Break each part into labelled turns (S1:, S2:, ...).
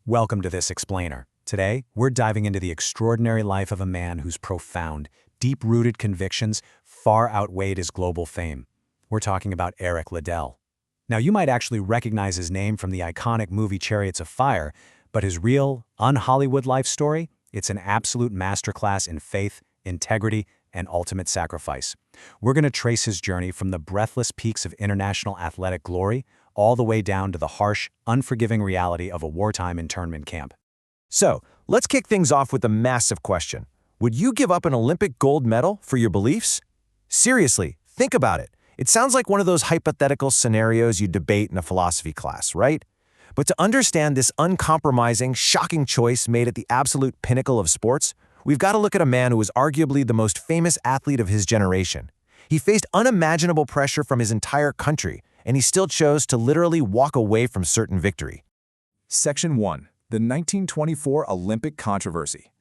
S1: Welcome to this explainer. Today, we're diving into the extraordinary life of a man whose profound, deep-rooted convictions far outweighed his global fame. We're talking about Eric Liddell. Now, you might actually recognize his name from the iconic movie Chariots of Fire, but his real, un-Hollywood life story, it's an absolute masterclass in faith, integrity, and ultimate sacrifice. We're going to trace his journey from the breathless peaks of international athletic glory all the way down to the harsh, unforgiving reality of a wartime internment camp.
S2: So, let's kick things off with a massive question. Would you give up an Olympic gold medal for your beliefs? Seriously, think about it. It sounds like one of those hypothetical scenarios you debate in a philosophy class, right? But to understand this uncompromising, shocking choice made at the absolute pinnacle of sports, we've got to look at a man who was arguably the most famous athlete of his generation. He faced unimaginable pressure from his entire country, and he still chose to literally walk away from certain victory.
S3: Section 1. The 1924 Olympic Controversy.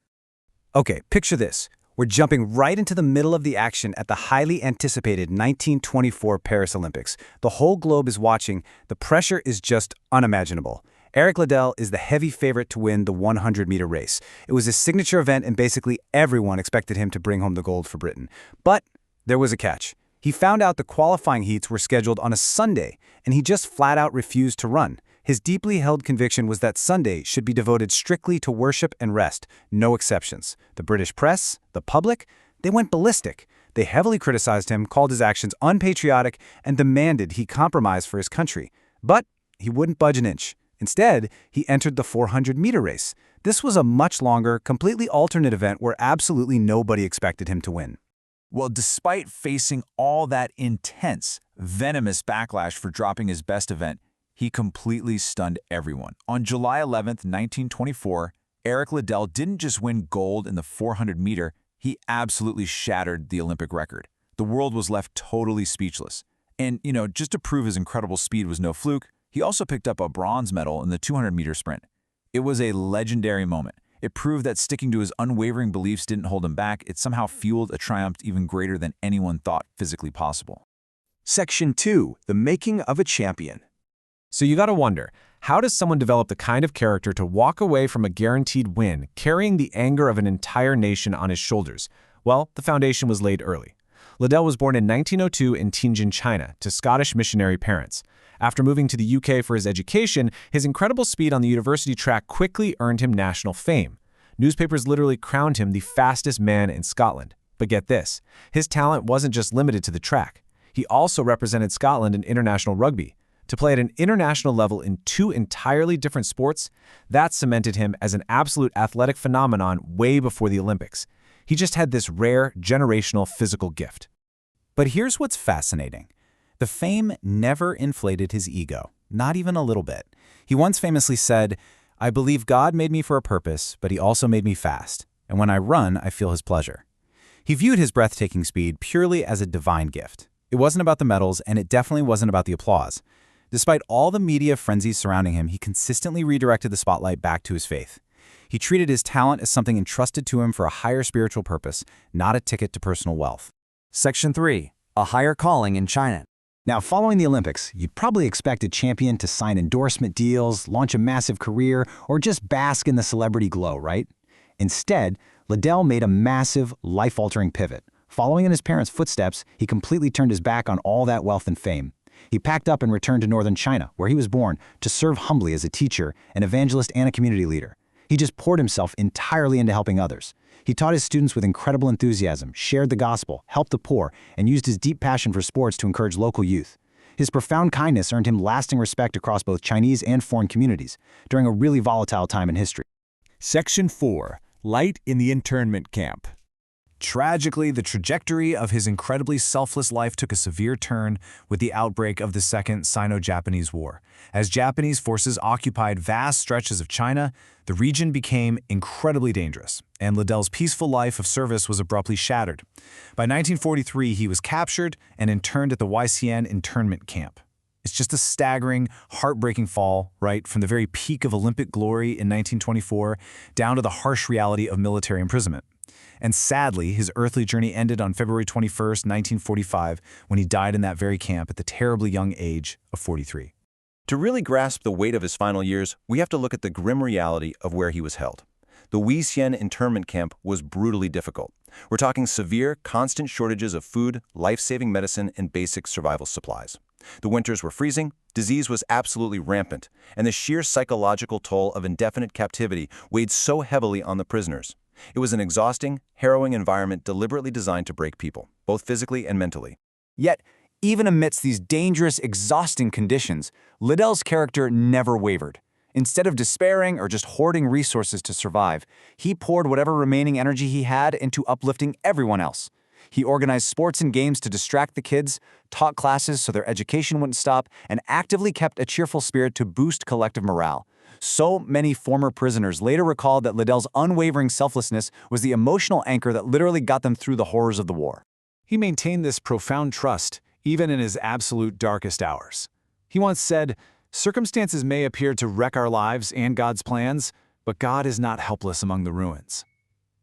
S4: Okay, picture this. We're jumping right into the middle of the action at the highly anticipated 1924 Paris Olympics. The whole globe is watching. The pressure is just unimaginable. Eric Liddell is the heavy favorite to win the 100-meter race. It was his signature event, and basically everyone expected him to bring home the gold for Britain. But there was a catch. He found out the qualifying heats were scheduled on a Sunday, and he just flat out refused to run. His deeply held conviction was that Sunday should be devoted strictly to worship and rest, no exceptions. The British press, the public, they went ballistic. They heavily criticized him, called his actions unpatriotic, and demanded he compromise for his country. But he wouldn't budge an inch. Instead, he entered the 400-meter race. This was a much longer, completely alternate event where absolutely nobody expected him to win.
S3: Well, despite facing all that intense, venomous backlash for dropping his best event, he completely stunned everyone. On July 11th, 1924, Eric Liddell didn't just win gold in the 400-meter, he absolutely shattered the Olympic record. The world was left totally speechless. And, just to prove his incredible speed was no fluke, he also picked up a bronze medal in the 200-meter sprint. It was a legendary moment. It proved that sticking to his unwavering beliefs didn't hold him back. It somehow fueled a triumph even greater than anyone thought physically possible.
S2: Section 2. The Making of a Champion.
S5: So you gotta wonder, how does someone develop the kind of character to walk away from a guaranteed win, carrying the anger of an entire nation on his shoulders? Well, the foundation was laid early. Liddell was born in 1902 in Tianjin, China, to Scottish missionary parents. After moving to the UK for his education, his incredible speed on the university track quickly earned him national fame. Newspapers literally crowned him the fastest man in Scotland. But get this, his talent wasn't just limited to the track. He also represented Scotland in international rugby. To play at an international level in two entirely different sports, that cemented him as an absolute athletic phenomenon way before the Olympics. He just had this rare, generational physical gift.
S6: But here's what's fascinating. The fame never inflated his ego, not even a little bit. He once famously said, "I believe God made me for a purpose, but he also made me fast. And when I run, I feel his pleasure." He viewed his breathtaking speed purely as a divine gift. It wasn't about the medals, and it definitely wasn't about the applause. Despite all the media frenzies surrounding him, he consistently redirected the spotlight back to his faith. He treated his talent as something entrusted to him for a higher spiritual purpose, not a ticket to personal wealth.
S4: Section 3. A higher calling in China. Now, following the Olympics, you'd probably expect a champion to sign endorsement deals, launch a massive career, or just bask in the celebrity glow, right? Instead, Liddell made a massive, life-altering pivot. Following in his parents' footsteps, he completely turned his back on all that wealth and fame. He packed up and returned to northern China, where he was born, to serve humbly as a teacher, an evangelist, and a community leader. He just poured himself entirely into helping others. He taught his students with incredible enthusiasm, shared the gospel, helped the poor, and used his deep passion for sports to encourage local youth. His profound kindness earned him lasting respect across both Chinese and foreign communities during a really volatile time in history.
S3: Section 4. Light in the internment camp. Tragically, the trajectory of his incredibly selfless life took a severe turn with the outbreak of the Second Sino-Japanese War. As Japanese forces occupied vast stretches of China, the region became incredibly dangerous, and Liddell's peaceful life of service was abruptly shattered. By 1943, he was captured and interned at the YCN internment camp. It's just a staggering, heartbreaking fall, right, from the very peak of Olympic glory in 1924 down to the harsh reality of military imprisonment. And sadly, his earthly journey ended on February 21st, 1945, when he died in that very camp at the terribly young age of 43.
S2: To really grasp the weight of his final years, we have to look at the grim reality of where he was held. The Wisien internment camp was brutally difficult. We're talking severe, constant shortages of food, life-saving medicine, and basic survival supplies. The winters were freezing, disease was absolutely rampant, and the sheer psychological toll of indefinite captivity weighed so heavily on the prisoners. It was an exhausting, harrowing environment deliberately designed to break people, both physically and mentally.
S4: Yet, even amidst these dangerous, exhausting conditions, Liddell's character never wavered. Instead of despairing or just hoarding resources to survive, he poured whatever remaining energy he had into uplifting everyone else. He organized sports and games to distract the kids, taught classes so their education wouldn't stop, and actively kept a cheerful spirit to boost collective morale. So many former prisoners later recalled that Liddell's unwavering selflessness was the emotional anchor that literally got them through the horrors of the war.
S3: He maintained this profound trust, even in his absolute darkest hours. He once said, "Circumstances may appear to wreck our lives and God's plans, but God is not helpless among the ruins."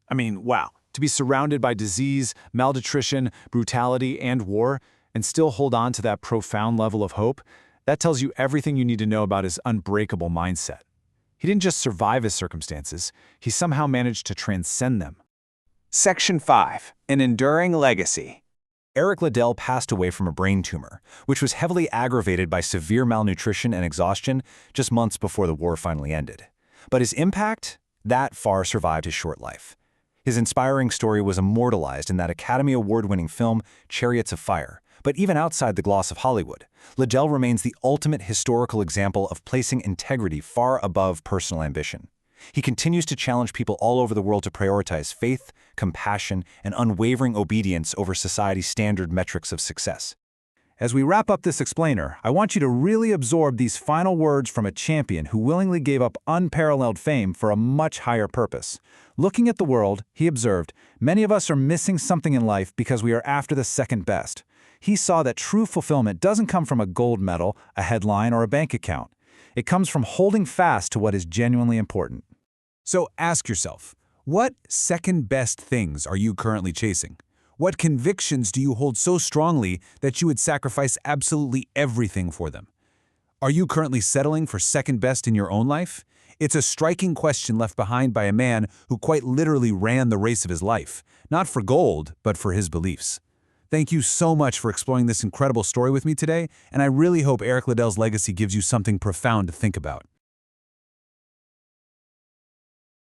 S3: I mean, wow, to be surrounded by disease, malnutrition, brutality, and war, and still hold on to that profound level of hope, that tells you everything you need to know about his unbreakable mindset. He didn't just survive his circumstances, he somehow managed to transcend them.
S4: Section 5. An Enduring Legacy.
S2: Eric Liddell passed away from a brain tumor, which was heavily aggravated by severe malnutrition and exhaustion just months before the war finally ended. But his impact, that far survived his short life. His inspiring story was immortalized in that Academy Award-winning film, Chariots of Fire. But even outside the gloss of Hollywood, Liddell remains the ultimate historical example of placing integrity far above personal ambition. He continues to challenge people all over the world to prioritize faith, compassion, and unwavering obedience over society's standard metrics of success.
S3: As we wrap up this explainer, I want you to really absorb these final words from a champion who willingly gave up unparalleled fame for a much higher purpose. Looking at the world, he observed, many of us are missing something in life because we are after the second best. He saw that true fulfillment doesn't come from a gold medal, a headline, or a bank account. It comes from holding fast to what is genuinely important.
S7: So ask yourself, what second-best things are you currently chasing? What convictions do you hold so strongly that you would sacrifice absolutely everything for them? Are you currently settling for second best in your own life? It's a striking question left behind by a man who quite literally ran the race of his life, not for gold, but for his beliefs. Thank you so much for exploring this incredible story with me today, and I really hope Eric Liddell's legacy gives you something profound to think about.